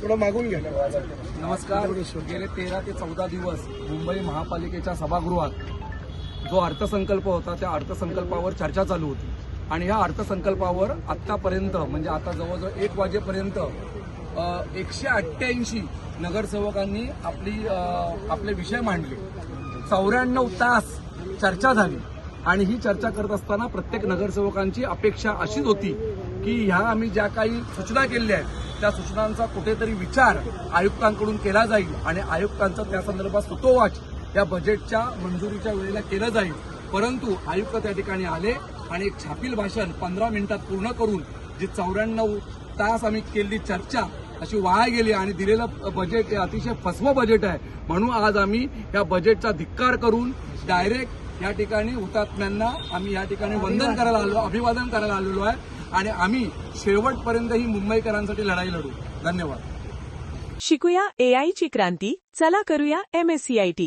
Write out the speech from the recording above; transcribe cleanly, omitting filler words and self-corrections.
थोडं मागून घ्या. नमस्कार. गेले 13 ते 14 दिवस मुंबई महापालिकेच्या सभागृहात जो अर्थसंकल्प होता त्या अर्थसंकल्पावर चर्चा चालू होती आणि ह्या अर्थसंकल्पावर आतापर्यंत म्हणजे आता जवळजवळ 1 वाजेपर्यंत 188 नगरसेवकांनी आपले विषय मांडले. 94 तास चर्चा झाली आणि ही चर्चा करत असताना प्रत्येक नगरसेवकांची अपेक्षा अशीच होती की ह्या आम्ही ज्या काही सूचना केलेल्या आहेत त्या सूचनांचा कुठेतरी विचार आयुक्तांकडून केला जाईल आणि आयुक्तांचा त्या संदर्भात सुतोवाच या बजेटच्या मंजुरीच्या वेळेला केलं जाईल. परंतु आयुक्त त्या ठिकाणी आले आणि एक छापील भाषण 15 मिनिटात पूर्ण करून जी 94 तास आम्ही केलेली चर्चा अशी वाया गेली आणि दिलेलं बजेट हे अतिशय फसवं बजेट आहे. म्हणून आज आम्ही या बजेटचा धिक्कार करून डायरेक्ट या ठिकाणी हुतात्म्यांना आम्ही या ठिकाणी अभिवादन करायला आलेलो आहे आणि आम्ही शेवटपर्यंत ही मुंबईकरांसाठी लढाई लढू. धन्यवाद. शिकूया AI ची क्रांती. चला करूया MSCIT.